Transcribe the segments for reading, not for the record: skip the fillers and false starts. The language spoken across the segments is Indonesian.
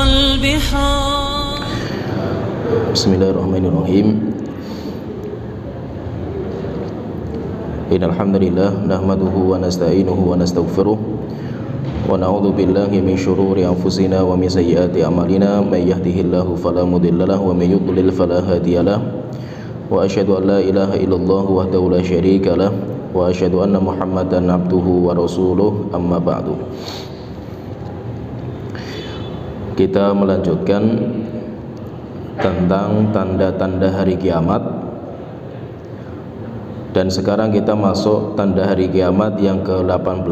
البحار. Bismillahirrahmanirrahim. Innal hamdalillah nahmaduhu wa nasta'inuhu wa nastaghfiruh wa na'udzu billahi min shururi anfusina wa min sayyiati a'malina may yahdihillahu fala mudhillalah wa may yudlil fala hadiyalah wa asyhadu an la ilaha illallah wahdahu la syarikalah wa asyhadu anna Muhammadan abduhu wa rasuluh amma ba'du. Kita melanjutkan tentang tanda-tanda hari kiamat, dan sekarang kita masuk tanda hari kiamat yang ke-18,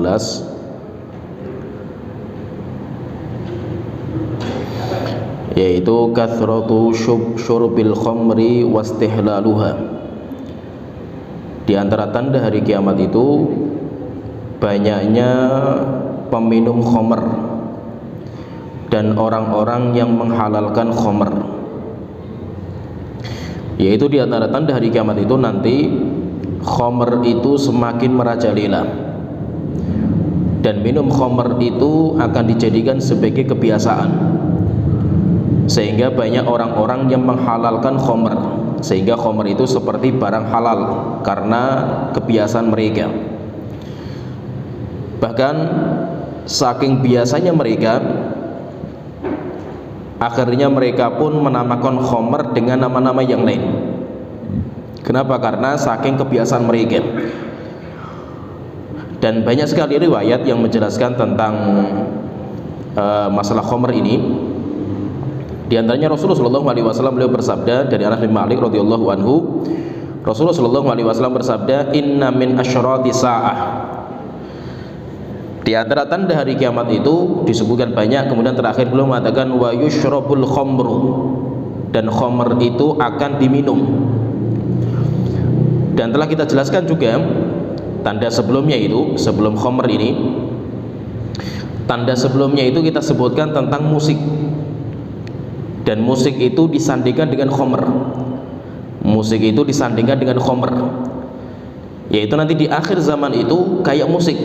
yaitu kathratu syurbil khamri wastihlaluha. Di antara tanda hari kiamat itu banyaknya peminum khamr dan orang-orang yang menghalalkan khamr. Yaitu di antara tanda hari kiamat itu nanti khamr itu semakin merajalela, dan minum khamr itu akan dijadikan sebagai kebiasaan, sehingga banyak orang-orang yang menghalalkan khamr, sehingga khamr itu seperti barang halal karena kebiasaan mereka. Bahkan saking biasanya mereka, akhirnya mereka pun menamakan khamr dengan nama-nama yang lain. Kenapa? Karena saking kebiasaan mereka. Dan banyak sekali riwayat yang menjelaskan tentang masalah khamr ini. Di antaranya Rasulullah SAW beliau bersabda dari Anas bin Malik radhiyallahu anhu, Rasulullah SAW bersabda, "Inna min asyrati sa'ah." Di antara tanda hari kiamat itu disebutkan banyak, kemudian terakhir beliau mengatakan wa yushrabul khamru, dan khamr itu akan diminum. Dan telah kita jelaskan juga tanda sebelumnya itu, sebelum khamr ini, tanda sebelumnya itu kita sebutkan tentang musik, dan musik itu disandingkan dengan khamr. Musik itu disandingkan dengan khamr, yaitu nanti di akhir zaman itu kayak musik,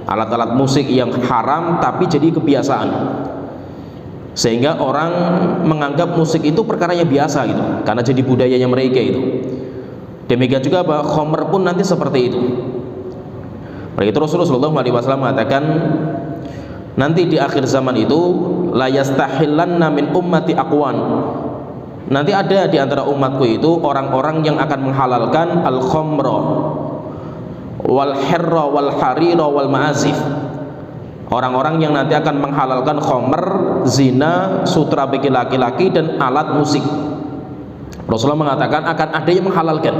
alat-alat musik yang haram tapi jadi kebiasaan, sehingga orang menganggap musik itu perkara yang biasa gitu, karena jadi budayanya mereka itu. Demikian juga bahwa khamr pun nanti seperti itu. Oleh itu Rasulullah SAW mengatakan nanti di akhir zaman itu la yastahillanna min ummati aqwan, nanti ada di antara umatku itu orang-orang yang akan menghalalkan al-khamra wal hirra wal harira wal ma'azif. Orang-orang yang nanti akan menghalalkan khamr, zina, sutra bagi laki-laki, dan alat musik. Rasulullah mengatakan akan ada yang menghalalkan,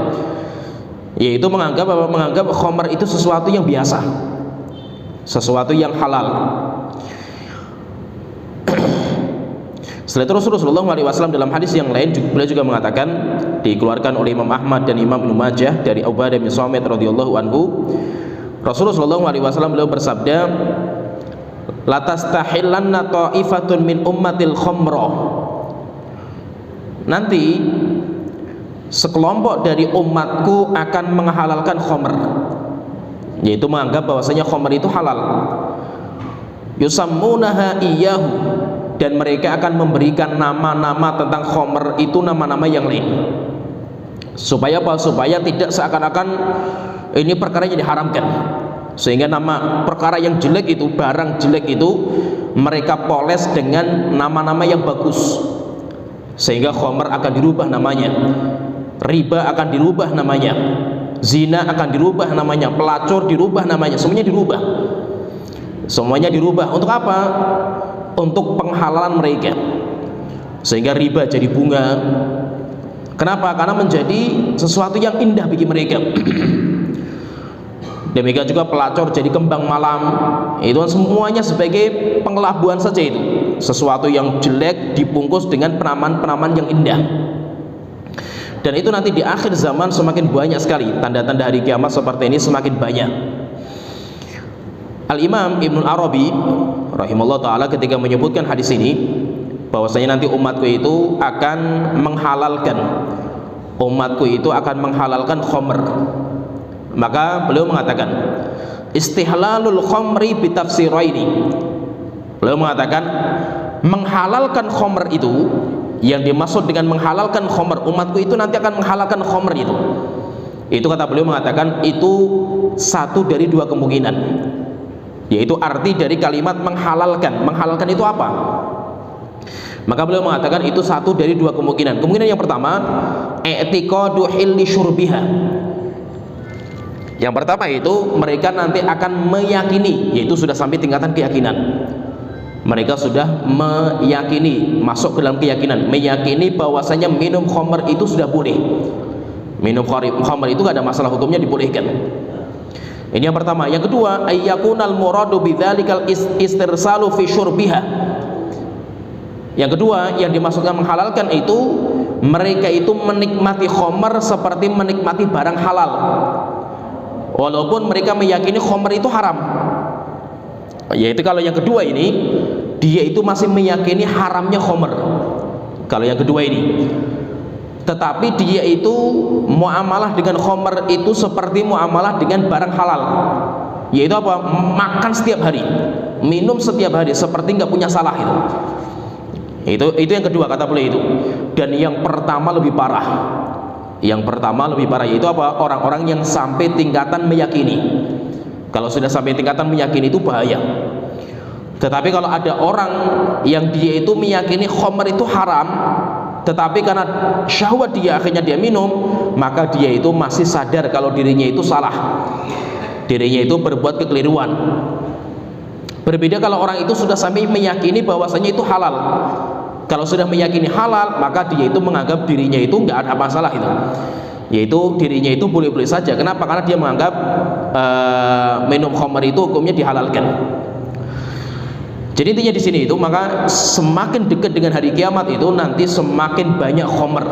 yaitu menganggap khamr itu sesuatu yang biasa, sesuatu yang halal. Setelah itu Rasulullah SAW dalam hadis yang lain beliau juga mengatakan, dikeluarkan oleh Imam Ahmad dan Imam Ibnu Majah dari Ubadah bin Samit radhiyallahu anhu, Rasulullah SAW beliau bersabda, la tastahillanna ta'ifatun min ummatil khamra, nanti sekelompok dari umatku akan menghalalkan khamr, yaitu menganggap bahwasanya khamr itu halal. Yusammunaha iyyahu, dan mereka akan memberikan nama-nama tentang khamr itu nama-nama yang lain. Supaya apa? Supaya tidak seakan-akan ini perkara yang diharamkan, sehingga nama perkara yang jelek itu, barang jelek itu mereka poles dengan nama-nama yang bagus, sehingga khamr akan dirubah namanya, riba akan dirubah namanya, zina akan dirubah namanya, pelacur dirubah namanya, semuanya dirubah. Semuanya dirubah untuk apa? Untuk penghalalan mereka, sehingga riba jadi bunga. Kenapa? Karena menjadi sesuatu yang indah bagi mereka. Demikian juga pelacur jadi kembang malam, itu semuanya sebagai pengelabuan saja, itu sesuatu yang jelek dibungkus dengan penamaan-penamaan yang indah. Dan itu nanti di akhir zaman semakin banyak sekali tanda-tanda hari kiamat seperti ini, semakin banyak. Al-Imam Ibnu Arabi rahimahullah ta'ala ketika menyebutkan hadis ini, bahwasanya nanti umatku itu akan menghalalkan khamr, maka beliau mengatakan istihlalul khamri bitafsiraini. Beliau mengatakan menghalalkan khamr itu, yang dimaksud dengan menghalalkan khamr, umatku itu nanti akan menghalalkan khamr itu kata beliau mengatakan itu satu dari dua kemungkinan, yaitu arti dari kalimat menghalalkan itu apa? Maka beliau mengatakan itu satu dari dua kemungkinan. Kemungkinan yang pertama, i'tiqadu hilli syurbiha. Yang pertama itu mereka nanti akan meyakini, yaitu sudah sampai tingkatan keyakinan. Mereka sudah meyakini, masuk ke dalam keyakinan, meyakini bahwasanya minum khamr itu sudah boleh. Minum khamr itu gak ada masalah hukumnya, dibolehkan. Ini yang pertama. Yang kedua, ayyakunal muradu bidzalikal istirsalu fi syurbiha. Yang kedua, yang dimaksudkan menghalalkan itu mereka itu menikmati khamr seperti menikmati barang halal, walaupun mereka meyakini khamr itu haram. Yaitu kalau yang kedua ini, dia itu masih meyakini haramnya khamr. Kalau yang kedua ini, tetapi dia itu muamalah dengan khamr itu seperti muamalah dengan barang halal, yaitu apa? Makan setiap hari, minum setiap hari, seperti nggak punya salah itu yang kedua kata beliau itu. Dan yang pertama lebih parah. Yang pertama lebih parah, yaitu apa? Orang-orang yang sampai tingkatan meyakini. Kalau sudah sampai tingkatan meyakini itu bahaya. Tetapi kalau ada orang yang dia itu meyakini khamr itu haram, tetapi karena syahwat dia akhirnya dia minum, maka dia itu masih sadar kalau dirinya itu salah, dirinya itu berbuat kekeliruan. Berbeda kalau orang itu sudah sampai meyakini bahwasanya itu halal. Kalau sudah meyakini halal, maka dia itu menganggap dirinya itu nggak ada masalah itu, yaitu dirinya itu boleh-boleh saja. Kenapa? Karena dia menganggap minum khamr itu hukumnya dihalalkan. Jadi intinya di sini itu, maka semakin dekat dengan hari kiamat itu nanti semakin banyak khamr.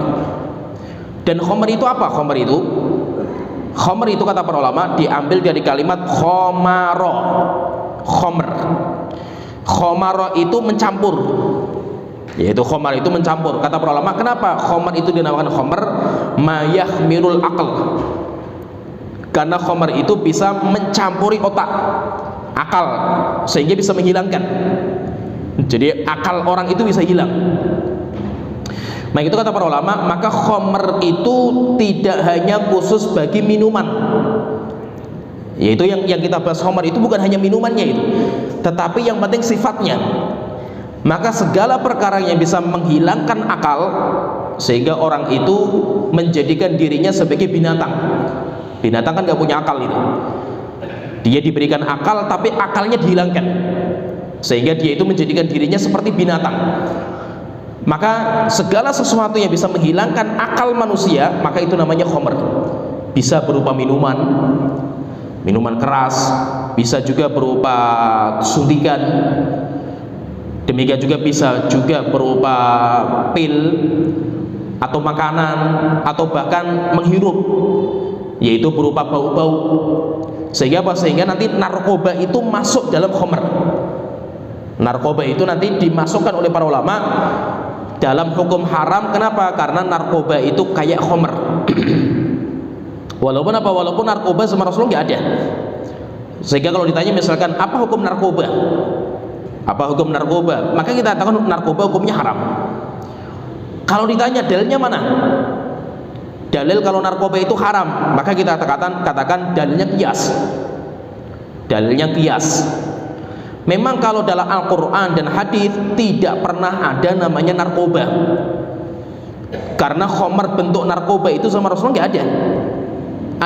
Dan khamr itu apa? Khamr itu kata para ulama diambil dari kalimat khamaro. Khamaro itu mencampur, yaitu khamar itu mencampur. Kata para ulama, kenapa khamar itu dinamakan khamar? Mayahmirul aql, karena khamar itu bisa mencampuri otak, akal, sehingga bisa menghilangkan. Jadi akal orang itu bisa hilang. Nah itu kata para ulama, maka khamar itu tidak hanya khusus bagi minuman, yaitu yang kita bahas khamar itu bukan hanya minumannya itu, tetapi yang penting sifatnya. Maka segala perkara yang bisa menghilangkan akal, sehingga orang itu menjadikan dirinya sebagai binatang. Binatang kan gak punya akal itu, dia diberikan akal tapi akalnya dihilangkan, sehingga dia itu menjadikan dirinya seperti binatang. Maka segala sesuatu yang bisa menghilangkan akal manusia, maka itu namanya khamr. Bisa berupa minuman keras, bisa juga berupa suntikan, demikian juga bisa juga berupa pil atau makanan, atau bahkan menghirup, yaitu berupa bau-bau. Sehingga apa? Sehingga nanti narkoba itu masuk dalam khamr. Narkoba itu nanti dimasukkan oleh para ulama dalam hukum haram. Kenapa? Karena narkoba itu kayak khamr. Walaupun apa? Walaupun narkoba sama Rasulullah nggak ada. Sehingga kalau ditanya misalkan apa hukum narkoba? Apa hukum narkoba? Maka kita katakan narkoba hukumnya haram. Kalau ditanya dalilnya mana? Dalil kalau narkoba itu haram, maka kita katakan dalilnya qiyas. Dalilnya qiyas. Memang kalau dalam Al-Quran dan hadis tidak pernah ada namanya narkoba, karena khamr bentuk narkoba itu sama Rasulullah nggak ada.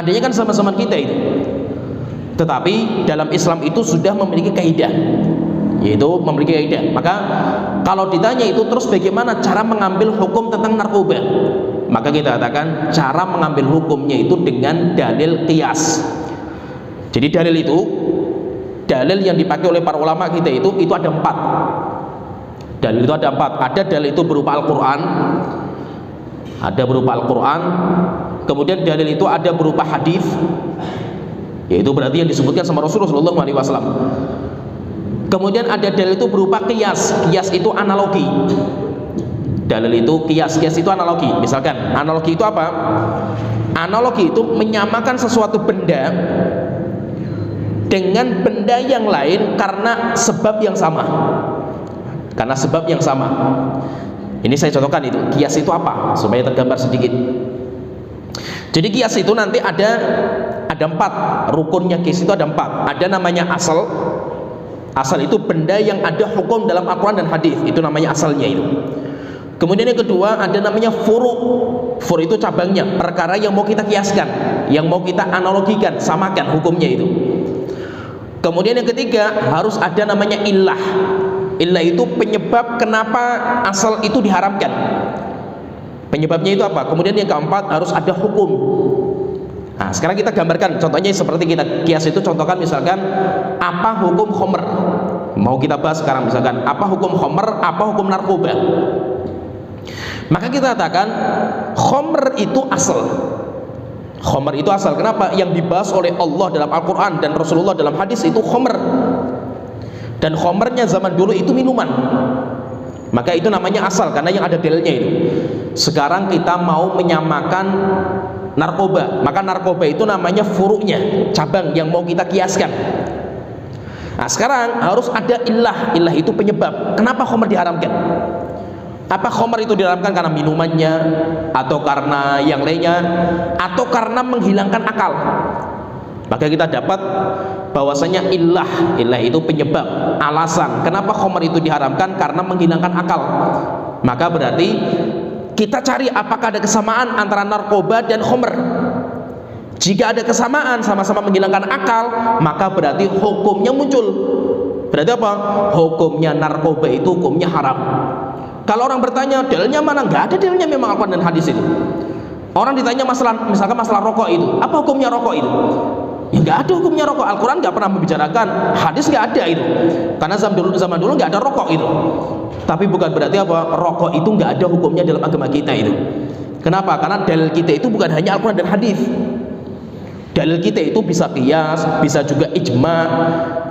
Adanya kan sama-sama kita itu. Tetapi dalam Islam itu sudah memiliki kaidah, yaitu memiliki kaidah. Maka kalau ditanya itu terus bagaimana cara mengambil hukum tentang narkoba, maka kita katakan cara mengambil hukumnya itu dengan dalil qiyas. Jadi dalil itu, dalil yang dipakai oleh para ulama kita itu ada 4. Dalil itu ada 4. Ada dalil itu berupa Al-Quran, ada berupa Al-Quran. Kemudian dalil itu ada berupa hadis, yaitu berarti yang disebutkan sama Rasulullah SAW. Kemudian ada dalil itu berupa qiyas. Qiyas itu analogi. Dalil itu qiyas. Qiyas itu analogi. Misalkan analogi itu apa? Analogi itu menyamakan sesuatu benda dengan benda yang lain karena sebab yang sama. karena sebab yang sama. Ini saya contohkan itu. Kias itu apa? Supaya tergambar sedikit. Jadi kias itu nanti ada 4 rukunnya. Kias itu ada 4. Ada namanya asal. Asal itu benda yang ada hukum dalam Al-Quran dan hadis. Itu namanya asalnya itu. Kemudian yang kedua ada namanya furu. Furu itu cabangnya, perkara yang mau kita kiaskan, yang mau kita analogikan, samakan hukumnya itu. Kemudian yang ketiga harus ada namanya illah. Illah itu penyebab kenapa asal itu diharamkan. Penyebabnya itu apa? Kemudian yang keempat harus ada hukum. Nah, sekarang kita gambarkan contohnya seperti kita kias itu, contohkan misalkan apa hukum khomer. Mau kita bahas sekarang misalkan apa hukum khomer, apa hukum narkoba. Maka kita katakan khomer itu asal. Khomer itu asal. Kenapa? Yang dibahas oleh Allah dalam Al-Quran dan Rasulullah dalam hadis itu khomer. Dan khomernya zaman dulu itu minuman. Maka itu namanya asal karena yang ada dalilnya itu. Sekarang kita mau menyamakan narkoba, maka narkoba itu namanya furu'nya, cabang yang mau kita kiaskan. Nah sekarang harus ada illah. Illah itu penyebab kenapa khomer diharamkan. Apa khomer itu diharamkan karena minumannya, atau karena yang lainnya, atau karena menghilangkan akal. Maka kita dapat bahwasanya illah itu penyebab, alasan kenapa khomer itu diharamkan karena menghilangkan akal. Maka berarti kita cari apakah ada kesamaan antara narkoba dan khomer. Jika ada kesamaan, sama-sama menghilangkan akal, maka berarti hukumnya muncul. Berarti apa? Hukumnya narkoba itu hukumnya haram. Kalau orang bertanya dalilnya mana, nggak ada dalilnya memang Al-Quran dan hadis itu. Orang ditanya masalah, misalkan masalah rokok itu, apa hukumnya rokok itu? Ya nggak ada hukumnya rokok. Al-Quran nggak pernah membicarakan, hadis nggak ada itu. Karena zaman dulu nggak ada rokok itu. Tapi bukan berarti apa rokok itu nggak ada hukumnya dalam agama kita itu. Kenapa? Karena dalil kita itu bukan hanya Al-Quran dan hadis. Dalil kita itu bisa qiyas, bisa juga ijma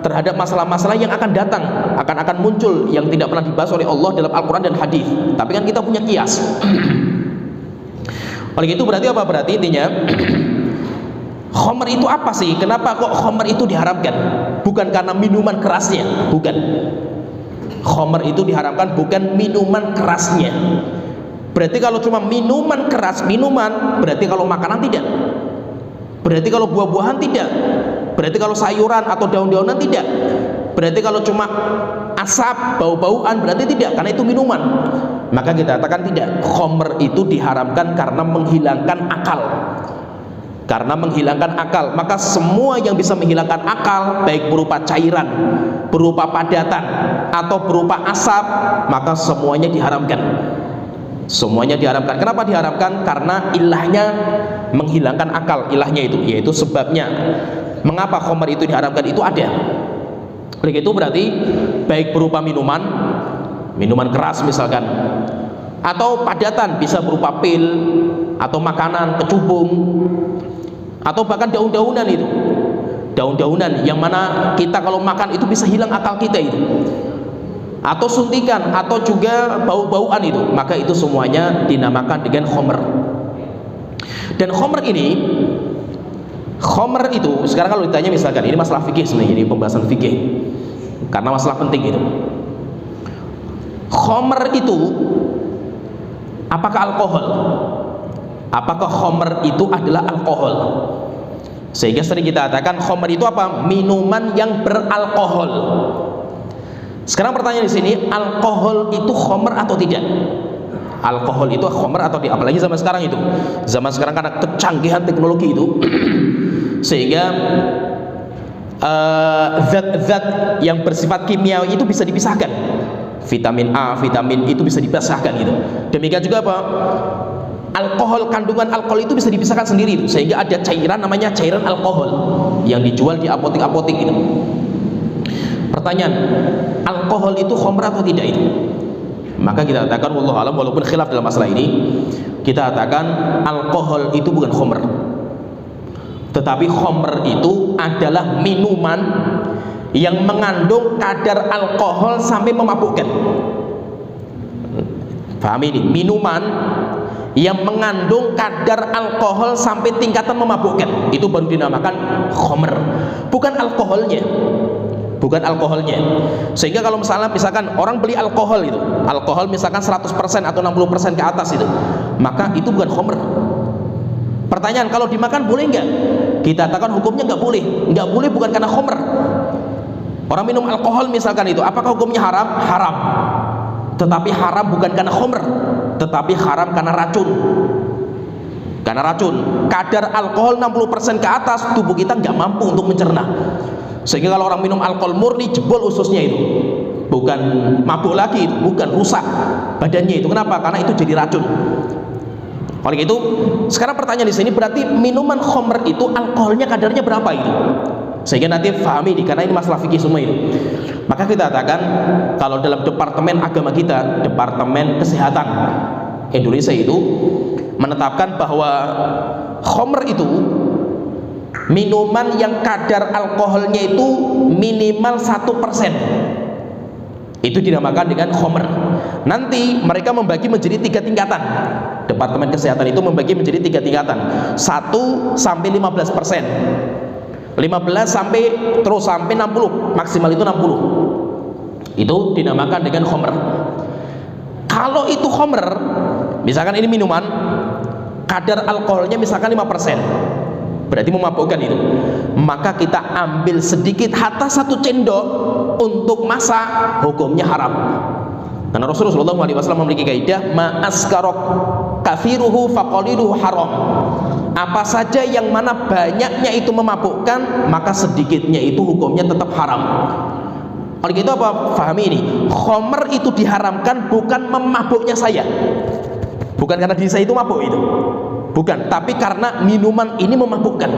terhadap masalah-masalah yang akan datang, akan muncul yang tidak pernah dibahas oleh Allah dalam Al-Quran dan hadis. Tapi kan kita punya qiyas. Oleh itu berarti apa? Berarti intinya khomer itu apa sih? Kenapa kok khomer itu diharamkan? Bukan karena minuman kerasnya, bukan. Khomer itu diharamkan bukan minuman kerasnya. Berarti kalau cuma minuman keras, minuman, berarti kalau makanan tidak. Berarti kalau buah-buahan tidak. Berarti kalau sayuran atau daun-daunan tidak. Berarti kalau cuma asap, bau-bauan berarti tidak, karena itu minuman. Maka kita katakan tidak. Khomer itu diharamkan karena menghilangkan akal. Karena menghilangkan akal, maka semua yang bisa menghilangkan akal, baik berupa cairan, berupa padatan, atau berupa asap, maka semuanya diharamkan. Semuanya diharamkan. Kenapa diharamkan? Karena ilahnya menghilangkan akal, ilahnya itu, yaitu sebabnya. Mengapa khomer itu diharamkan itu ada. Oleh itu berarti baik berupa minuman, minuman keras misalkan, atau padatan, bisa berupa pil, atau makanan, kecubung, atau bahkan daun-daunan itu. Daun-daunan yang mana kita kalau makan itu bisa hilang akal kita itu. Atau suntikan, atau juga bau-bauan itu, maka itu semuanya dinamakan dengan khomer. Dan khomer itu sekarang kalau ditanya misalkan ini masalah fikih sebenarnya, ini pembahasan fikih karena masalah penting itu. Khomer itu apakah alkohol? Apakah khomer itu adalah alkohol? Sehingga sering kita katakan khomer itu apa? Minuman yang beralkohol. Sekarang pertanyaan di sini, alkohol itu khomer atau tidak? Alkohol itu khomer atau tidak? Apalagi zaman sekarang itu. Zaman sekarang karena kecanggihan teknologi itu, sehingga zat-zat yang bersifat kimiawi itu bisa dipisahkan. Vitamin A, vitamin itu bisa dipisahkan gitu. Demikian juga apa? Alkohol, kandungan alkohol itu bisa dipisahkan sendiri itu. Sehingga ada cairan namanya cairan alkohol yang dijual di apotek-apotek itu. Pertanyaan, alkohol itu khomer atau tidak itu? Maka kita katakan wallahu alam, walaupun khilaf dalam masalah ini, kita katakan alkohol itu bukan khomer. Tetapi khomer itu adalah minuman yang mengandung kadar alkohol sampai memabukkan. Paham ini? Minuman yang mengandung kadar alkohol sampai tingkatan memabukkan, itu baru dinamakan khomer. Bukan alkoholnya. bukan alkoholnya. Sehingga kalau misalkan orang beli alkohol itu, alkohol misalkan 100% atau 60% ke atas itu, maka itu bukan khamr. Pertanyaan, kalau dimakan boleh nggak? Kita katakan hukumnya nggak boleh. Nggak boleh bukan karena khamr. Orang minum alkohol misalkan itu, apakah hukumnya haram? Haram. Tetapi haram bukan karena khamr, tetapi haram karena racun. Karena racun, kadar alkohol 60% ke atas, tubuh kita nggak mampu untuk mencerna. Sehingga kalau orang minum alkohol murni, jebol ususnya itu, bukan mabuk lagi, bukan rusak badannya itu. Kenapa? Karena itu jadi racun. Oleh itu, sekarang pertanyaan di sini, berarti minuman khamr itu alkoholnya kadarnya berapa itu? Sehingga nanti pahami ini, karena ini masalah fikih semua itu. Maka kita katakan, kalau dalam departemen agama kita, departemen kesehatan Indonesia itu menetapkan bahwa khamr itu minuman yang kadar alkoholnya itu minimal 1%, itu dinamakan dengan khamr. Nanti mereka membagi menjadi 3 tingkatan. Departemen kesehatan itu membagi menjadi 3 tingkatan, 1 sampai 15%, 15 sampai terus sampai 60, maksimal itu 60. Itu dinamakan dengan khamr. Kalau itu khamr, misalkan ini minuman kadar alkoholnya misalkan 5%, berarti memabukkan itu, maka kita ambil sedikit hatta 1 sendok untuk masak, hukumnya haram. Karena Rasulullah SAW memiliki kaidah, ma askarok kafiruhu faqaliluhu haram. Apa saja yang mana banyaknya itu memabukkan, maka sedikitnya itu hukumnya tetap haram. Oleh itu apa? Fahami ini, khamr itu diharamkan bukan memabuknya saya, bukan karena diri saya itu mabuk itu, bukan, tapi karena minuman ini memabukkan.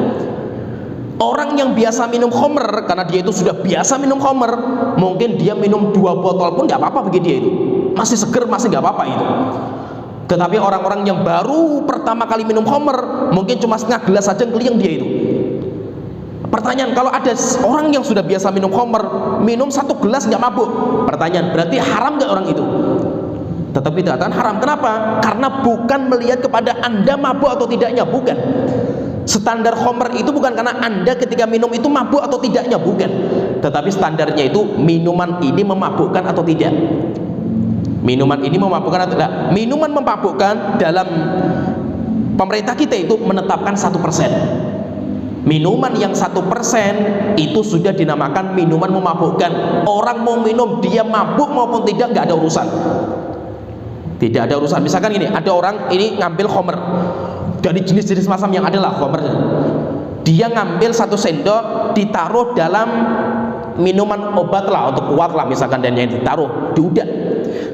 Orang yang biasa minum khamr, karena dia itu sudah biasa minum khamr, mungkin dia minum 2 botol pun nggak apa-apa bagi dia itu, masih seger, masih nggak apa-apa itu. Tetapi orang-orang yang baru pertama kali minum khamr, mungkin cuma setengah gelas saja ngeliang dia itu. Pertanyaan, kalau ada orang yang sudah biasa minum khamr, minum 1 gelas nggak mabuk, pertanyaan, berarti haram nggak orang itu? Tetap dikatakan haram. Kenapa? Karena bukan melihat kepada Anda mabuk atau tidaknya, bukan. Standar khamr itu bukan karena Anda ketika minum itu mabuk atau tidaknya, bukan. Tetapi standarnya itu minuman ini memabukkan atau tidak. Minuman ini memabukkan atau tidak. Minuman memabukkan dalam pemerintah kita itu menetapkan 1%. Minuman yang 1% itu sudah dinamakan minuman memabukkan. Orang mau minum, dia mabuk maupun tidak, nggak ada urusan. Tidak ada urusan. Misalkan ini, ada orang ini ngambil khamr dari jenis-jenis macam yang adalah khamr, dia ngambil 1 sendok, ditaruh dalam minuman obat lah, untuk kuat lah misalkan, dan yang ditaruh diudak,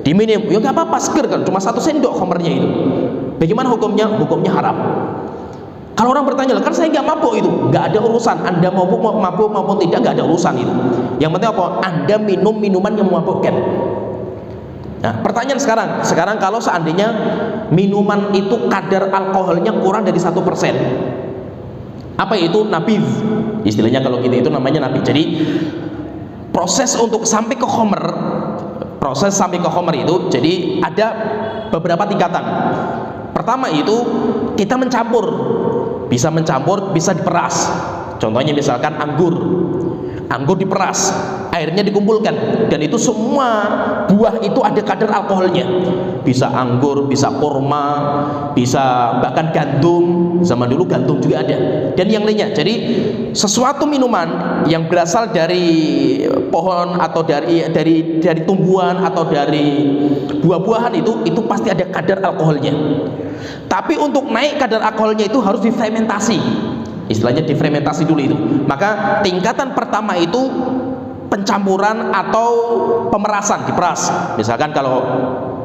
diminum, ya nggak apa-apa, seger kan, cuma 1 sendok khamrnya itu. Bagaimana hukumnya? Hukumnya haram. Kalau orang bertanya, kan saya nggak mabuk itu, nggak ada urusan. Anda mabuk maupun tidak, nggak ada urusan itu. Yang penting apa? Anda minum minuman yang memabukkan. Nah, pertanyaan sekarang kalau seandainya minuman itu kadar alkoholnya kurang dari 1%, apa itu? Nabidh. Istilahnya kalau kita itu namanya nabidh. Jadi proses untuk sampai ke khamr, itu jadi ada beberapa tingkatan. Pertama itu kita mencampur, bisa diperas. Contohnya misalkan anggur diperas, airnya dikumpulkan, dan itu semua buah itu ada kadar alkoholnya. Bisa anggur, bisa kurma, bisa bahkan gandum. Zaman dulu gandum juga ada, dan yang lainnya. Jadi sesuatu minuman yang berasal dari pohon atau dari tumbuhan atau dari buah-buahan itu pasti ada kadar alkoholnya. Tapi untuk naik kadar alkoholnya itu harus difermentasi. Istilahnya difermentasi dulu itu. Maka tingkatan pertama itu pencampuran atau pemerasan, diperas. Misalkan kalau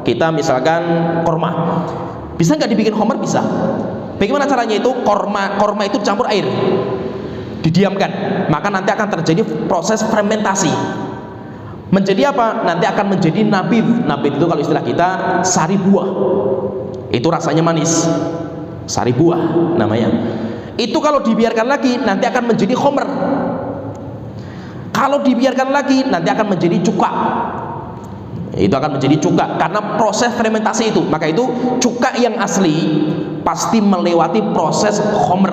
kita misalkan korma, bisa nggak dibikin khamr? Bisa. Bagaimana caranya itu? Korma itu dicampur air, didiamkan, maka nanti akan terjadi proses fermentasi. Menjadi apa? Nanti akan menjadi nabidh. Nabidh itu kalau istilah kita sari buah. Itu rasanya manis, sari buah namanya. Itu kalau dibiarkan lagi nanti akan menjadi khamr. Kalau dibiarkan lagi nanti akan menjadi cuka. Itu akan menjadi cuka karena proses fermentasi itu. Maka itu cuka yang asli pasti melewati proses khamr.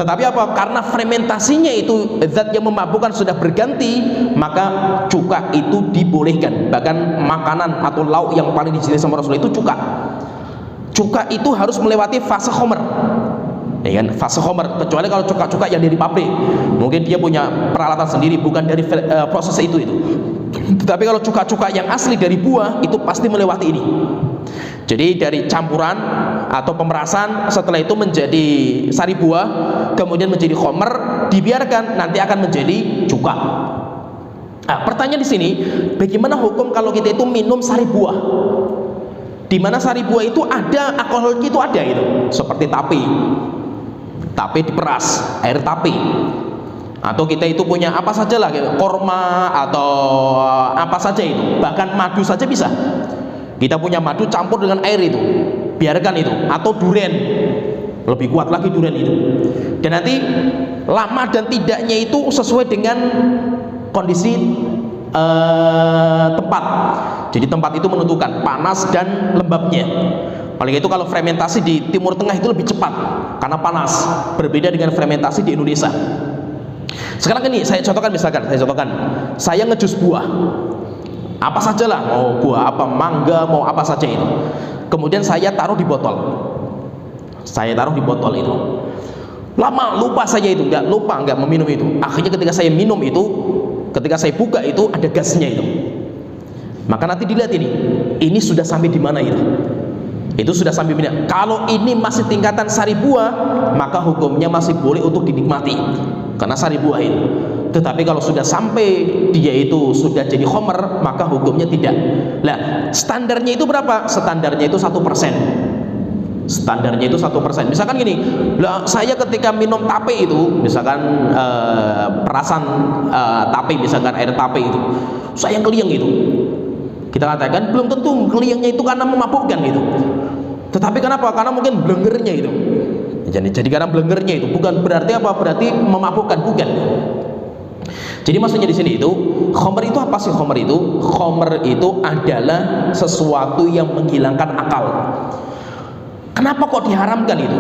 Tetapi apa? Karena fermentasinya itu zat yang memabukkan sudah berganti, maka cuka itu dibolehkan. Bahkan makanan atau lauk yang paling dicintai sama Rasul itu cuka. Cuka itu harus melewati fase khomer, ya kan? Fase khomer. Kecuali kalau cuka-cuka yang dari pabrik, mungkin dia punya peralatan sendiri, bukan dari proses itu. Tetapi kalau cuka-cuka yang asli dari buah itu pasti melewati ini. Jadi dari campuran atau pemerasan, setelah itu menjadi sari buah, kemudian menjadi khomer, dibiarkan, nanti akan menjadi cuka. Nah, pertanyaan di sini, bagaimana hukum kalau kita itu minum sari buah? Di mana sari buah itu ada alkoholnya, itu ada itu, seperti tape diperas, air tape. Atau kita itu punya apa saja lah, gitu, korma atau apa saja itu, bahkan madu saja bisa. Kita punya madu campur dengan air itu, biarkan itu. Atau durian, lebih kuat lagi durian itu. Dan nanti lama dan tidaknya itu sesuai dengan kondisi tempat. Jadi tempat itu menentukan panas dan lembabnya. Paling itu kalau fermentasi di Timur Tengah itu lebih cepat karena panas, berbeda dengan fermentasi di Indonesia. Sekarang ini saya contohkan, saya ngejus buah apa saja lah, mau buah apa, mangga, mau apa saja itu, kemudian saya taruh di botol itu. Lama lupa saya itu, nggak meminum itu. Akhirnya ketika saya minum itu, ketika saya buka itu ada gasnya itu. Maka nanti dilihat ini sudah sampai di mana itu sudah sampai mana. Kalau ini masih tingkatan sari buah, maka hukumnya masih boleh untuk dinikmati karena sari buah itu. Tetapi kalau sudah sampai dia itu sudah jadi khomer, maka hukumnya tidak. Nah, standarnya itu berapa? Standarnya itu 1%. Standarnya itu 1%. Misalkan gini, lah saya ketika minum tape itu, misalkan perasan tape, misalkan air tape itu, saya ngeliang itu. Kita katakan belum tentu ngeliangnya itu karena memabukkan gitu. Tetapi kenapa? Karena mungkin blengernya itu. Jadi karena blengernya itu bukan berarti apa? Berarti memabukkan, bukan. Jadi maksudnya di sini itu, khomer itu apa sih? Khomer itu adalah sesuatu yang menghilangkan akal. Kenapa kok diharamkan itu?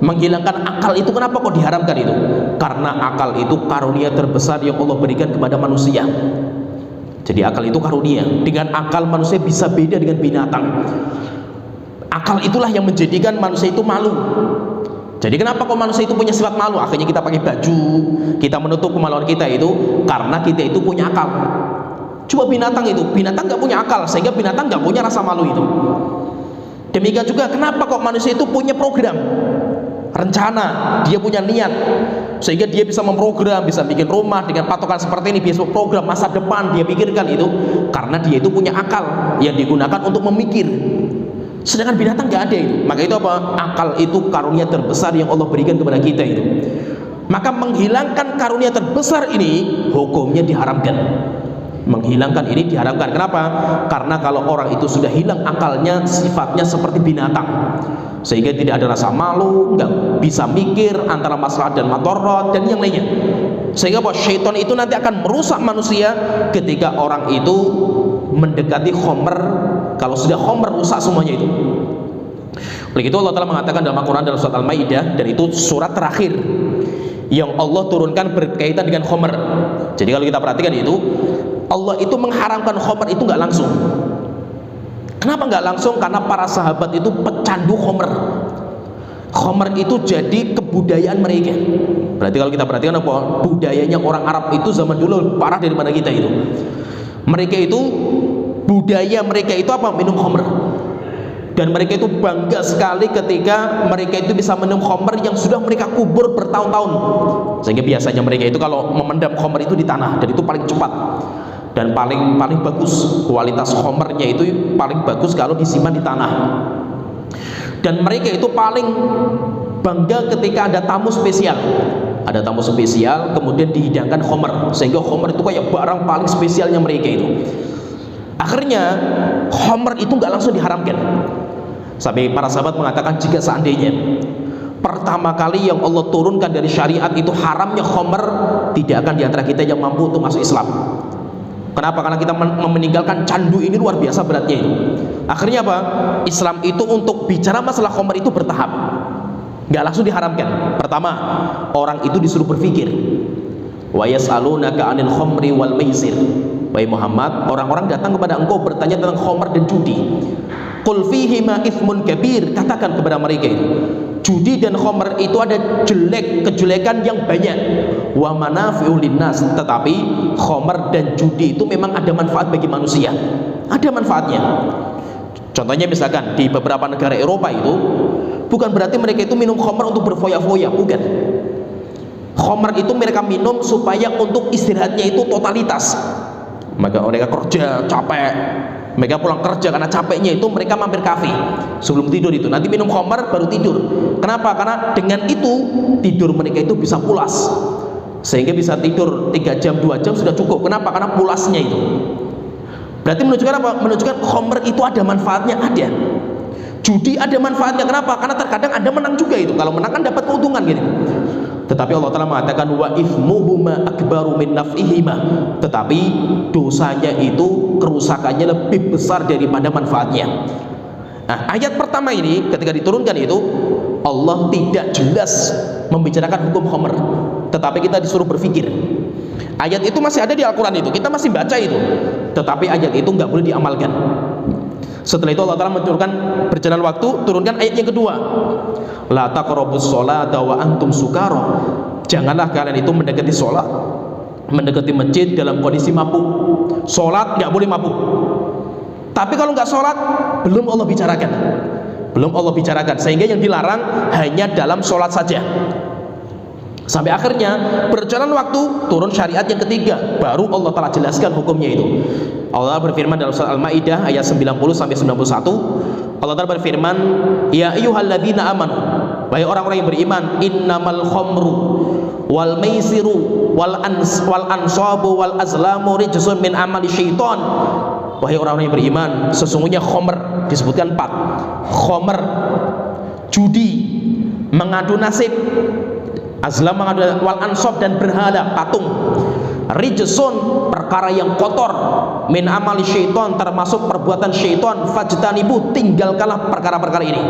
Menghilangkan akal itu kenapa kok diharamkan itu? Karena akal itu karunia terbesar yang Allah berikan kepada manusia. Jadi akal itu karunia. Dengan akal manusia bisa beda dengan binatang. Akal itulah yang menjadikan manusia itu malu. Jadi kenapa kok manusia itu punya sifat malu? Akhirnya kita pakai baju, kita menutup kemaluan kita itu karena kita itu punya akal. Coba binatang nggak punya akal, sehingga binatang nggak punya rasa malu itu. Demikian juga kenapa kok manusia itu punya program, rencana, dia punya niat, sehingga dia bisa memprogram, bisa bikin rumah dengan patokan seperti ini, bisa program masa depan dia pikirkan itu karena dia itu punya akal yang digunakan untuk memikir. Sedangkan binatang nggak ada itu. Maka itu apa? Akal itu karunia terbesar yang Allah berikan kepada kita itu. Maka menghilangkan karunia terbesar ini hukumnya diharamkan. Menghilangkan ini diharamkan. Kenapa? Karena kalau orang itu sudah hilang akalnya, sifatnya seperti binatang, sehingga tidak ada rasa malu, nggak bisa mikir antara masalah dan madharat dan yang lainnya. Sehingga bahwa syaitan itu nanti akan merusak manusia ketika orang itu mendekati khomer. Kalau sudah khomer, rusak semuanya itu. Oleh itu Allah Ta'ala mengatakan dalam Al-Quran dalam surat Al-Maidah, dan itu surat terakhir yang Allah turunkan berkaitan dengan khomer. Jadi kalau kita perhatikan itu, Allah itu mengharamkan khomer itu nggak langsung. Kenapa nggak langsung? Karena para sahabat itu pecandu khomer. Khomer itu jadi kebudayaan mereka. Berarti kalau kita perhatikan apa? Budayanya orang Arab itu zaman dulu parah daripada kita itu. Mereka itu, budaya mereka itu apa? Minum khomer. Dan mereka itu bangga sekali ketika mereka itu bisa minum khomer yang sudah mereka kubur bertahun-tahun. Sehingga biasanya mereka itu kalau memendam khomer itu di tanah, dan itu paling cepat dan paling bagus. Kualitas khomernya itu paling bagus kalau disimpan di tanah. Dan mereka itu paling bangga ketika ada tamu spesial. Ada tamu spesial, kemudian dihidangkan khomer, sehingga khomer itu kayak barang paling spesialnya mereka itu. Akhirnya khomer itu nggak langsung diharamkan. Sampai para sahabat mengatakan, jika seandainya pertama kali yang Allah turunkan dari syariat itu haramnya khomer, tidak akan diantara kita yang mampu untuk masuk Islam. Kenapa? Karena kita meninggalkan candu ini luar biasa beratnya itu. Akhirnya apa? Islam itu untuk bicara masalah khomer itu bertahap. nggak langsung diharamkan. Pertama, orang itu disuruh berpikir. Wa yas'alunaka 'anil khamri wal maisir. Wahai Muhammad, orang-orang datang kepada engkau bertanya tentang khamr dan judi. Qul fihima ithmun kabir, katakan kepada mereka itu, judi dan khamr itu ada kejelekan yang banyak. Wa manafi'u linnas, tetapi khamr dan judi itu memang ada manfaat bagi manusia. Ada manfaatnya. Contohnya misalkan di beberapa negara Eropa itu, bukan berarti mereka itu minum khamr untuk berfoya-foya, bukan. Khamr itu mereka minum supaya untuk istirahatnya itu totalitas. Maka mereka kerja capek, mereka pulang kerja karena capeknya itu mereka mampir kafe sebelum tidur itu, nanti minum khamr baru tidur. Kenapa? Karena dengan itu tidur mereka itu bisa pulas, sehingga bisa tidur 3 jam 2 jam sudah cukup. Kenapa? Karena pulasnya itu. Berarti menunjukkan apa? Menunjukkan khamr itu ada manfaatnya, ada. Judi ada manfaatnya. Kenapa? Karena terkadang Anda menang juga itu. Kalau menang kan dapat keuntungan gitu. Tetapi Allah Ta'ala mengatakan wa ithmuhuma akbaru min naf'ihima, tetapi dosanya itu, kerusakannya lebih besar daripada manfaatnya. Nah, ayat pertama ini ketika diturunkan itu Allah tidak jelas membicarakan hukum khamr, tetapi kita disuruh berpikir. Ayat itu masih ada di Al-Quran itu, kita masih baca itu, tetapi ayat itu nggak boleh diamalkan. Setelah itu Allah Ta'ala menurunkan, berjalan waktu, turunkan ayat yang kedua, la taqrabus sholata wa antum sukara, janganlah kalian itu mendekati sholat, mendekati masjid dalam kondisi mabuk. Sholat nggak boleh mabuk. Tapi kalau nggak sholat, belum Allah bicarakan, belum Allah bicarakan, sehingga yang dilarang hanya dalam sholat saja. Sampai akhirnya berjalan waktu, turun syariat yang ketiga, baru Allah Ta'ala jelaskan hukumnya itu. Allah berfirman dalam surat Al-Maidah ayat 90 sampai 91. Allah Ta'ala berfirman, ya ayyuhalladzina amanu, wahai orang-orang yang beriman, innamal khamru wal maisiru wal ansabu wal azlamu rijsun min amali syaitan. Wahai orang-orang yang beriman, sesungguhnya khamr disebutkan 4. Khamr, judi, mengadu nasib, azlam mengadu, wal ansab dan berhala, patung, rijsun perkara yang kotor, min amali syaitan termasuk perbuatan syaitan, fajtanibu tinggalkanlah perkara-perkara ini,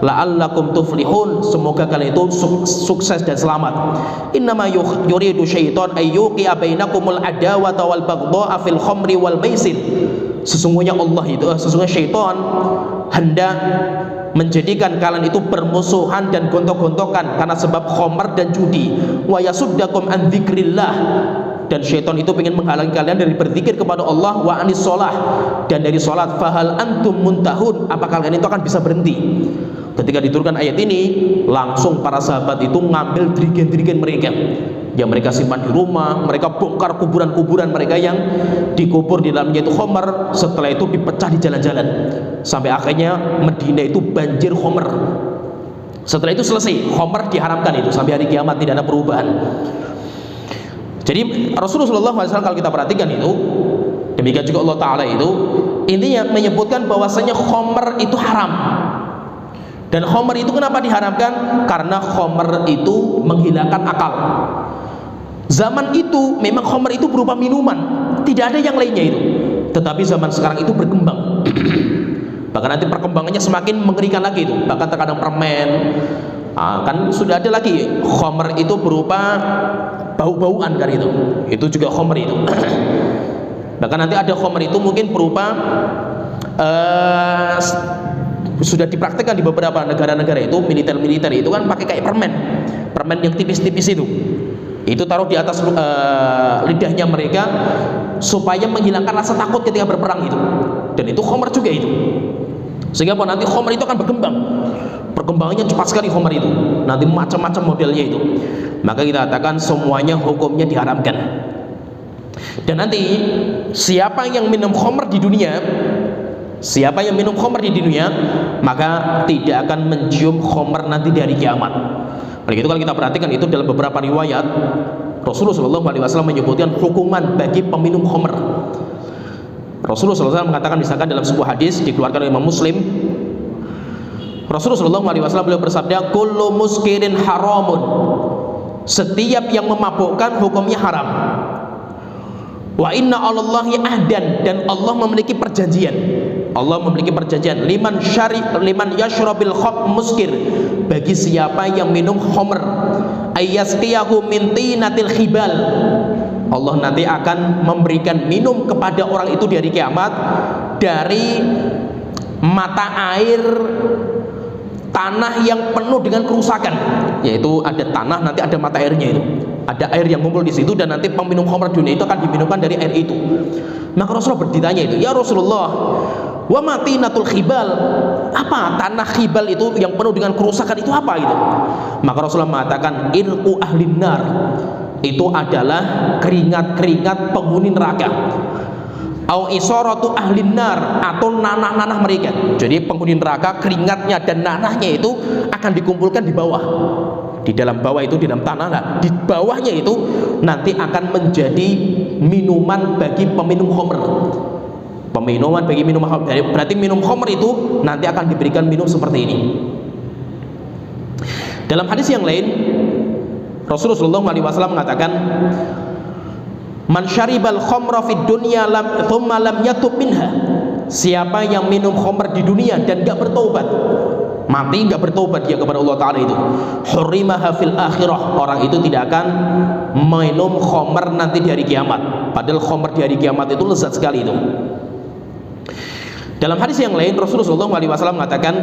la'allakum tuflihun semoga kalian itu sukses dan selamat. Innama yuridu syaitan ayyuqi'a bainakumul adawata wal baghdha'a fil khamri wal maisir, sesungguhnya Allah itu, sesungguhnya syaitan hendak menjadikan kalian itu bermusuhan dan gontok-gontokan karena sebab khamr dan judi. Wa yasuddakum an dzikrillah, dan syaitan itu ingin menghalangi kalian dari berzikir kepada Allah, wa anis sholah, dan dari sholat. Fahal antum muntahun, apakah kalian itu akan bisa berhenti? Ketika diturunkan ayat ini, langsung para sahabat itu ngambil dirigen-dirigen mereka yang mereka simpan di rumah, mereka bongkar kuburan-kuburan mereka yang dikubur di dalamnya itu khamr. Setelah itu dipecah di jalan-jalan, sampai akhirnya Madinah itu banjir khamr. Setelah itu selesai, khamr diharamkan itu sampai hari kiamat, tidak ada perubahan. Jadi Rasulullah SAW kalau kita perhatikan itu, demikian juga Allah Ta'ala itu intinya menyebutkan bahwasanya khamr itu haram. Dan khamr itu kenapa diharamkan? Karena khamr itu menghilangkan akal. Zaman itu memang khamr itu berupa minuman, tidak ada yang lainnya itu. Tetapi zaman sekarang itu berkembang. Bahkan nanti perkembangannya semakin mengerikan lagi itu. Bahkan terkadang permen, kan sudah ada lagi khamr itu berupa bau-bauan kan itu. Itu juga khamr itu. Bahkan nanti ada khamr itu mungkin berupa sudah dipraktekkan di beberapa negara-negara itu, militer-militer itu kan pakai kayak permen yang tipis-tipis itu taruh di atas lidahnya mereka supaya menghilangkan rasa takut ketika berperang itu. Dan itu khamr juga itu, sehingga nanti khamr itu akan berkembang, perkembangannya cepat sekali khamr itu, nanti macam-macam modelnya itu. Maka kita katakan semuanya hukumnya diharamkan. Dan nanti siapa yang minum khamr di dunia, siapa yang minum khamr di dunia, maka tidak akan mencium khamr nanti di hari kiamat. Oleh itu kalau kita perhatikan itu dalam beberapa riwayat, Rasulullah SAW menyebutkan hukuman bagi peminum khamr. Rasulullah SAW mengatakan, misalkan dalam sebuah hadis dikeluarkan oleh Imam Muslim, Rasulullah SAW beliau bersabda, kullu muskirin haramun, setiap yang memabukkan hukumnya haram. Wa inna Allahi ahdan, dan Allah memiliki perjanjian. Allah memiliki perjanjian liman yashrabil muskir, bagi siapa yang minum khamr, ayyasqiyahu min tinatil khibal, Allah nanti akan memberikan minum kepada orang itu di hari kiamat dari mata air tanah yang penuh dengan kerusakan. Yaitu ada tanah, nanti ada mata airnya itu, ada air yang ngumpul di situ, dan nanti peminum khamr dunia itu akan diminumkan dari air itu. Maka Rasulullah bertanya itu, ya Rasulullah, wa matinatul khibal, apa tanah khibal itu yang penuh dengan kerusakan itu apa itu? Maka Rasulullah mengatakan irqu ahlin nar, itu adalah keringat-keringat penghuni neraka. Au isaratu ahlin nar, atau nanah-nanah mereka. Jadi penghuni neraka keringatnya dan nanahnya itu akan dikumpulkan di bawah. Di dalam bawah itu, di dalam tanah, nah, di bawahnya itu nanti akan menjadi minuman bagi peminum khamr. Peminuman bagi minum khamr, berarti minum khamr itu nanti akan diberikan minum seperti ini. Dalam hadis yang lain Rasulullah SAW mengatakan, man syaribal khamra fid dunya thumma lam yatub minha, siapa yang minum khamr di dunia dan gak bertobat, mati gak bertobat dia kepada Allah Ta'ala, itu hurrimaha fil akhirah, orang itu tidak akan minum khamr nanti di hari kiamat. Padahal khamr di hari kiamat itu lezat sekali itu. Dalam hadis yang lain Rasulullah SAW mengatakan,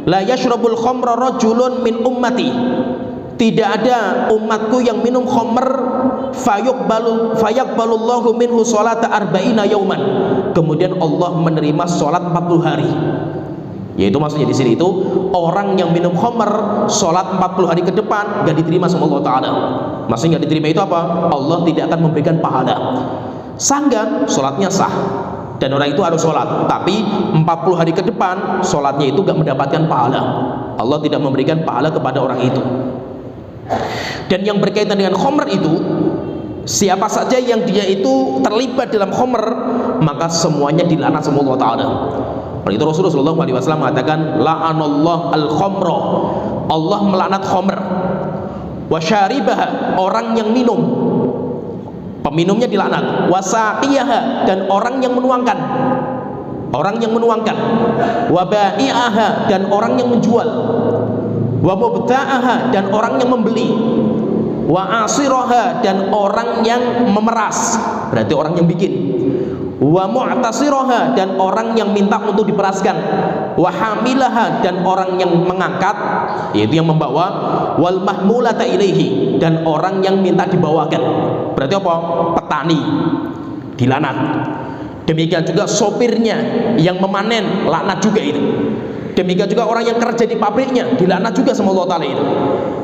la yashrabul khamra rajulun min ummati, tidak ada umatku yang minum khamr fayaqbalullahu minhu sholata arba'ina yauman, kemudian Allah menerima sholat 40 hari. Yaitu maksudnya di sini itu orang yang minum khamr sholat 40 hari ke depan gak diterima sama Allah Ta'ala. Maksudnya gak diterima itu apa? Allah tidak akan memberikan pahala. Sangga sholatnya sah dan orang itu harus sholat, tapi 40 hari ke depan sholatnya itu gak mendapatkan pahala. Allah tidak memberikan pahala kepada orang itu. Dan yang berkaitan dengan khamr itu, siapa saja yang dia itu terlibat dalam khamr, maka semuanya dilaknat sama Allah Ta'ala. Oleh itu Rasulullah SAW mengatakan, la'anallah al-khamra, Allah melaknat khamr, wa syaribaha, orang yang minum, peminumnya dilaknat, wasaqiyaha, dan orang yang menuangkan, wa bai'aha, dan orang yang menjual, wa mubta'aha, dan orang yang membeli, wa asiraha, dan orang yang memeras, berarti orang yang bikin, wa mu'tasiraha, dan orang yang minta untuk diperaskan, wa hamilaha, dan orang yang mengangkat, yaitu yang membawa, wal mahmulata ilaihi, dan orang yang minta dibawakan, berarti apa? Petani dilaknat. Demikian juga sopirnya yang memanen, laknat juga itu. Demikian juga orang yang kerja di pabriknya dilaknat juga sama Allah Ta'ala itu.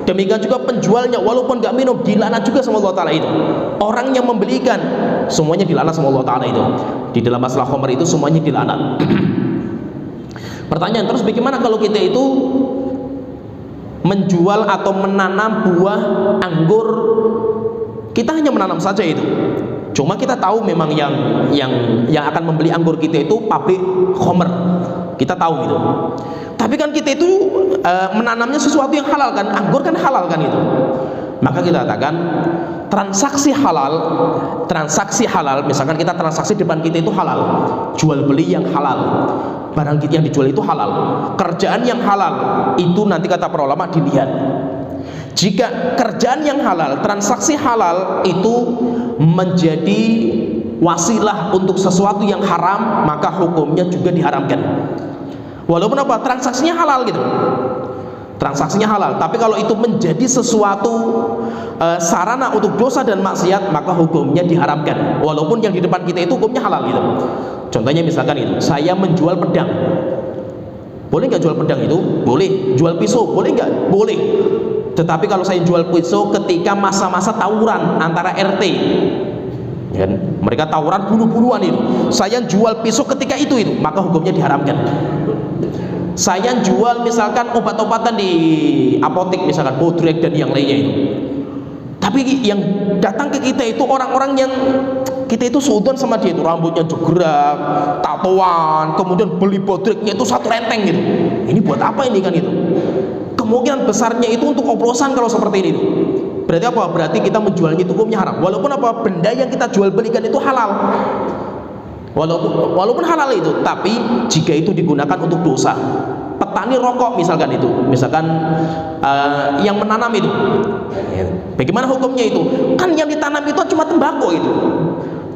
Demikian juga penjualnya, walaupun gak minum, dilaknat juga sama Allah Ta'ala itu. Orang yang membelikan, semuanya dilaknat sama Allah Ta'ala itu. Di dalam masalah khamr itu semuanya dilaknat. Pertanyaan terus, bagaimana kalau kita itu menjual atau menanam buah anggur? Kita hanya menanam saja itu. Cuma kita tahu memang yang akan membeli anggur kita itu pabrik khamr. Kita tahu itu. Tapi kan kita itu menanamnya sesuatu yang halal kan, anggur kan halal kan itu. Maka kita katakan transaksi halal, misalkan kita transaksi depan kita itu halal, jual beli yang halal, barang kita yang dijual itu halal, kerjaan yang halal, itu nanti kata para ulama dilihat. Jika kerjaan yang halal, transaksi halal itu menjadi wasilah untuk sesuatu yang haram, maka hukumnya juga diharamkan. Walaupun apa? Transaksinya halal gitu. Transaksinya halal, tapi kalau itu menjadi sesuatu sarana untuk dosa dan maksiat, maka hukumnya diharamkan. Walaupun yang di depan kita itu hukumnya halal gitu. Contohnya misalkan itu, saya menjual pedang. Boleh nggak jual pedang itu? Boleh. Jual pisau, boleh nggak? Boleh. Tetapi kalau saya jual pisau ketika masa-masa tawuran antara RT, kan? Mereka tawuran bunuh-bunuhan itu, saya jual pisau ketika itu, maka hukumnya diharamkan. Saya jual misalkan obat-obatan di apotek, misalkan Bodrek dan yang lainnya itu, tapi yang datang ke kita itu orang-orang yang kita itu suudon sama dia itu, rambutnya jegrak, tatoan, kemudian beli Bodreknya itu satu renteng gitu. Ini buat apa ini kan itu? Kemungkinan besarnya itu untuk oplosan kalau seperti ini tuh. Berarti apa? Berarti kita menjualnya itu hukumnya haram. Walaupun apa? Benda yang kita jual belikan itu halal. walaupun halal itu, tapi jika itu digunakan untuk dosa. Petani rokok misalkan yang menanam itu, bagaimana hukumnya itu? Kan yang ditanam itu cuma tembakau itu,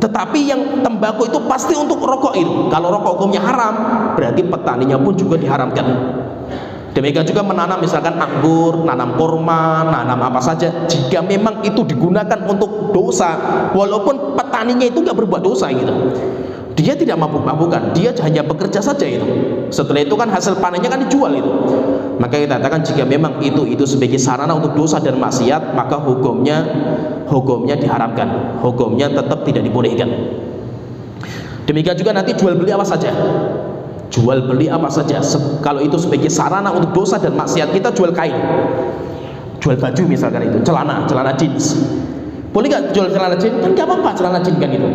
tetapi yang tembakau itu pasti untuk rokok itu. Kalau rokok hukumnya haram, berarti petaninya pun juga diharamkan. Demikian juga menanam misalkan anggur, nanam kurma, nanam apa saja, jika memang itu digunakan untuk dosa, walaupun petaninya itu nggak berbuat dosa gitu, dia tidak mabuk-mabukan, dia hanya bekerja saja itu. Setelah itu kan hasil panennya kan dijual itu. Maka kita katakan jika memang itu sebagai sarana untuk dosa dan maksiat, maka hukumnya diharamkan, hukumnya tetap tidak dibolehkan. Demikian juga nanti jual beli apa saja. Jual beli apa saja, kalau itu sebagai sarana untuk dosa dan maksiat, kita jual kain, jual baju misalkan itu, celana jeans. Boleh nggak jual celana jeans? Kan nggak apa-apa celana jeans kan itu.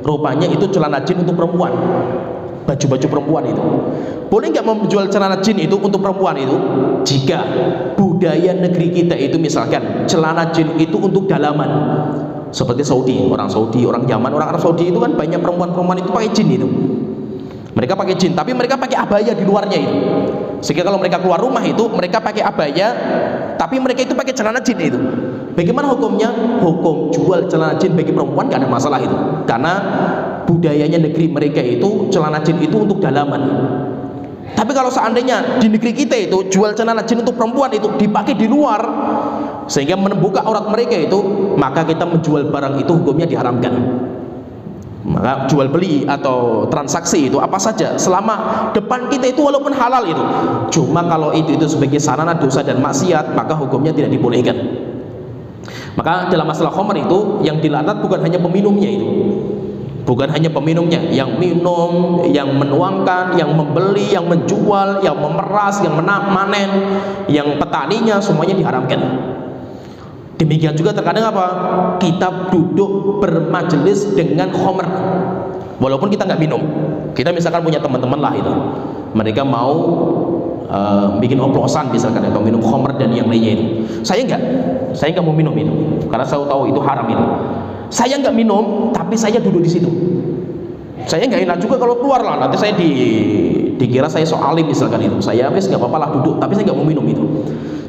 Rupanya itu celana jeans untuk perempuan, baju-baju perempuan itu. Boleh nggak menjual celana jeans itu untuk perempuan itu? Jika budaya negeri kita itu misalkan celana jeans itu untuk dalaman, seperti orang Saudi, orang Yaman, orang Arab Saudi itu kan banyak perempuan-perempuan itu pakai jeans itu. Mereka pakai jeans, tapi mereka pakai abaya di luarnya itu. Sehingga kalau mereka keluar rumah itu, mereka pakai abaya, tapi mereka itu pakai celana jeans itu. Bagaimana hukumnya? Hukum jual celana jeans bagi perempuan gak ada masalah itu, karena budayanya negeri mereka itu celana jeans itu untuk dalaman. Tapi kalau seandainya di negeri kita itu jual celana jeans untuk perempuan itu dipakai di luar, sehingga membuka aurat mereka itu, maka kita menjual barang itu hukumnya diharamkan. Maka jual beli atau transaksi itu apa saja selama depan kita itu walaupun halal itu, cuma kalau itu sebagai sarana dosa dan maksiat, maka hukumnya tidak dibolehkan. Maka dalam masalah khamr itu yang dilaknat bukan hanya peminumnya itu, bukan hanya peminumnya, yang minum, yang menuangkan, yang membeli, yang menjual, yang memeras, yang manen, yang petaninya, semuanya diharamkan. Demikian juga terkadang apa? Kita duduk bermajelis dengan khamr, walaupun kita nggak minum. Kita misalkan punya teman-teman lah itu, mereka mau bikin oplosan misalkan atau minum khamr dan yang lainnya itu. Saya nggak mau minum itu, karena saya tahu itu haram itu. Saya nggak minum, tapi saya duduk di situ. Saya nggak enak juga kalau keluar lah, nanti saya dikira saya so alim misalkan itu. Saya habis nggak apa-apa lah duduk, tapi saya nggak mau minum itu.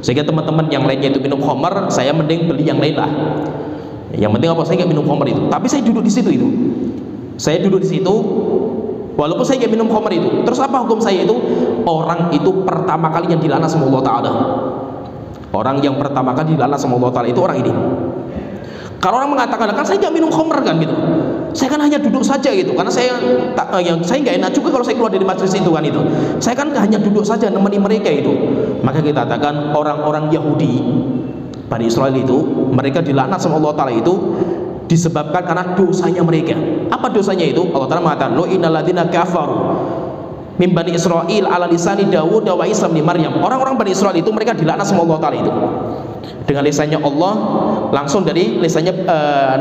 Sehingga teman-teman yang lainnya itu minum khamr, saya mending beli yang lain lah. Yang penting apa? Saya nggak minum khamr itu, tapi saya duduk di situ itu. Saya duduk di situ, walaupun saya nggak minum khamr itu. Terus apa hukum saya itu? Orang itu pertama kali yang dilaknat sama Allah Taala. Orang yang pertama kali dilaknat sama Allah Taala itu orang ini. Kalau orang mengatakan kan saya nggak minum khamr kan gitu, saya kan hanya duduk saja gitu, karena saya nggak enak juga kalau saya keluar dari majelis itu kan itu. Saya kan hanya duduk saja nemeni mereka itu. Maka kita katakan orang-orang Yahudi, Bani Israel itu, mereka dilaknat sama Allah Taala itu disebabkan karena dosanya mereka. Apa dosanya itu? Allah Taala mengatakan, "Lo innalladzina kafaru min Bani Israil ala lisani Dawud wa Isa bin Maryam." Orang-orang Bani Israel itu mereka dilaknat sama Allah Taala itu dengan lisannya Allah, langsung dari lisannya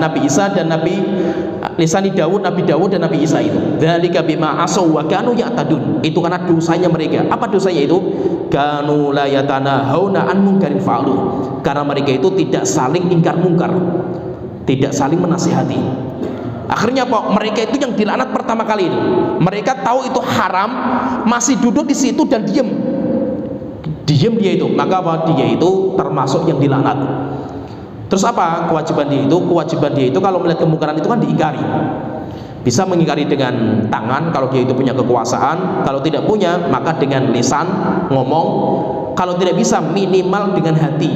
Nabi Isa dan lisani Dawud, Nabi Dawud dan Nabi Isa itu. Dzalika bima asaw wa kanu ya'tadun. Itu karena dosanya mereka. Apa dosanya itu? Kanu la yatanahuna an munkarin fa'alu. Karena mereka itu tidak saling ingkar mungkar, tidak saling menasihati. Akhirnya apa? Mereka itu yang dilaknat pertama kali itu. Mereka tahu itu haram, masih duduk di situ dan diam dia itu. Maka apa? Dia itu termasuk yang dilaknat. Terus apa kewajiban dia itu? Kewajiban dia itu kalau melihat kemungkaran itu kan diingkari. Bisa mengingkari dengan tangan kalau dia itu punya kekuasaan, kalau tidak punya maka dengan lisan ngomong, kalau tidak bisa minimal dengan hati.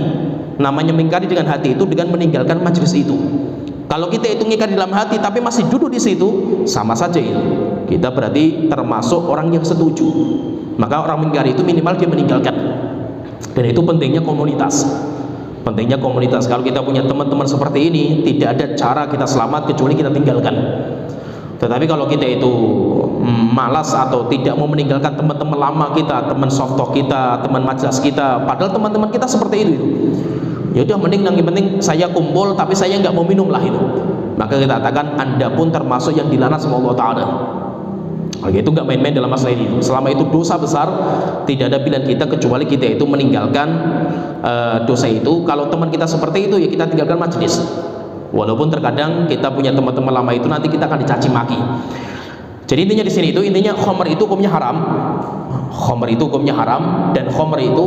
Namanya mengingkari dengan hati itu dengan meninggalkan majelis itu. Kalau kita itu ngingkari dalam hati tapi masih duduk di situ, sama saja itu. Kita berarti termasuk orang yang setuju. Maka orang mengingkari itu minimal dia meninggalkan. Dan itu pentingnya komunitas. Pentingnya komunitas. Kalau kita punya teman-teman seperti ini, tidak ada cara kita selamat kecuali kita tinggalkan. Tetapi kalau kita itu malas atau tidak mau meninggalkan teman-teman lama kita, teman soft talk kita, teman majelis kita, padahal teman-teman kita seperti itu. Ya udah, mending yang penting saya kumpul tapi saya nggak mau minum lah itu. Maka kita katakan Anda pun termasuk yang dilaknat sama Allah Taala. Oke, itu nggak main-main dalam masalah ini. Selama itu dosa besar, tidak ada pilihan kita kecuali kita itu meninggalkan dosa itu. Kalau teman kita seperti itu, ya kita tinggalkan majelis. Walaupun terkadang kita punya teman-teman lama itu nanti kita akan dicaci maki. Jadi intinya di sini itu intinya khamr itu hukumnya haram. Khamr itu hukumnya haram, dan khamr itu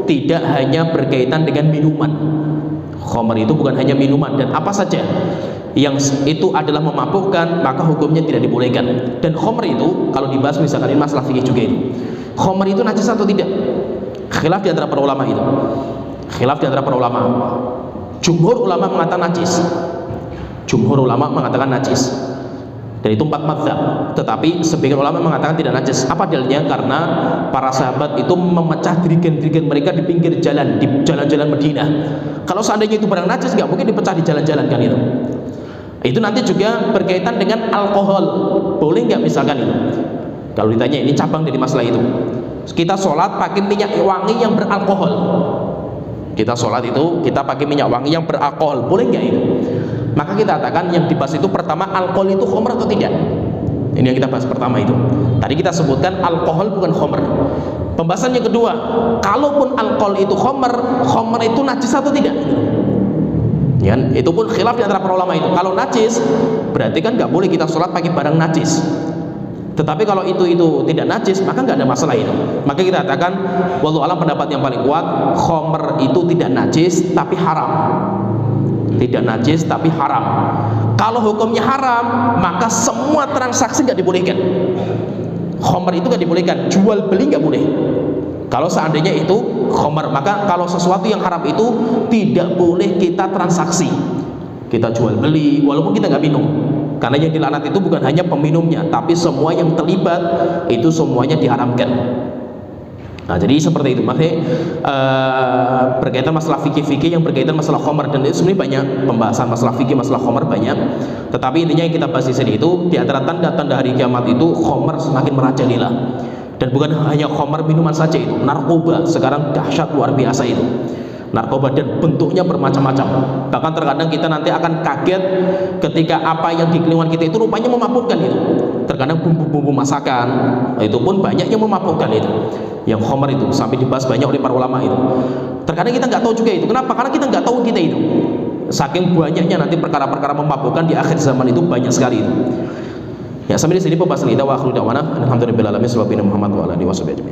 tidak hanya berkaitan dengan minuman. Khamr itu bukan hanya minuman, dan apa saja yang itu adalah memabukkan maka hukumnya tidak dibolehkan. Dan khamr itu kalau dibahas misalkan ini masalah fikih juga itu, khamr itu najis atau tidak? Khilaf di antara para ulama itu. Khilaf di antara para ulama. Jumhur ulama mengatakan najis. Jumhur ulama mengatakan najis. Dan itu 4 mazhab. Tetapi sebagian ulama mengatakan tidak najis. Apa dalilnya? Karena para sahabat itu memecah dirigen-dirigen mereka di pinggir jalan, di jalan-jalan Madinah. Kalau seandainya itu barang najis, nggak mungkin dipecah di jalan-jalan kan itu. Itu nanti juga berkaitan dengan alkohol. Boleh nggak misalkan itu? Kalau ditanya, ini cabang dari masalah itu. Kita sholat pakai minyak wangi yang beralkohol. Kita sholat itu kita pakai minyak wangi yang beralkohol, boleh nggak itu? Maka kita katakan yang dibahas itu pertama, alkohol itu khamr atau tidak. Ini yang kita bahas pertama itu. Tadi kita sebutkan alkohol bukan khamr. Pembahasan yang kedua, kalaupun alkohol itu khamr, khamr itu najis atau tidak? Ya, itu pun khilaf di antara para ulama itu. Kalau najis, berarti kan nggak boleh kita sholat pakai barang najis. Tetapi kalau itu tidak najis, maka nggak ada masalah itu. Maka kita katakan, wallahu alam, pendapat yang paling kuat, khamr itu tidak najis tapi haram. Tidak najis tapi haram. Kalau hukumnya haram, maka semua transaksi nggak dibolehkan. Khamr itu nggak dibolehkan, jual beli nggak boleh. Kalau seandainya itu khamr, maka kalau sesuatu yang haram itu tidak boleh kita transaksi. Kita jual beli, walaupun kita nggak minum. Karena yang dilaknat itu bukan hanya peminumnya, tapi semua yang terlibat itu semuanya diharamkan. Nah, jadi seperti itu. Makanya berkaitan masalah fikih-fikih yang berkaitan masalah khamr, dan itu sebenarnya banyak pembahasan masalah fikih, masalah khamr banyak. Tetapi intinya yang kita bahas di sini itu di antara tanda-tanda hari kiamat itu khamr semakin merajalela. Dan bukan hanya khamr minuman saja itu, narkoba sekarang dahsyat luar biasa itu. Narkoba dan bentuknya bermacam-macam. Bahkan terkadang kita nanti akan kaget ketika apa yang di lingkungan kita itu rupanya memabukkan itu. Terkadang bumbu-bumbu masakan itu pun banyak yang memabukkan itu. Yang khamr itu sampai dibahas banyak oleh para ulama itu. Terkadang kita nggak tahu juga itu. Kenapa? Karena kita nggak tahu kita itu. Saking banyaknya nanti perkara-perkara memabukkan di akhir zaman itu banyak sekali itu. Ya, sampai di sini pembahasan kita. Wa akhiru da'wana alhamdulillahi rabbil alamin. Muhammad wa ala alihi wasallam.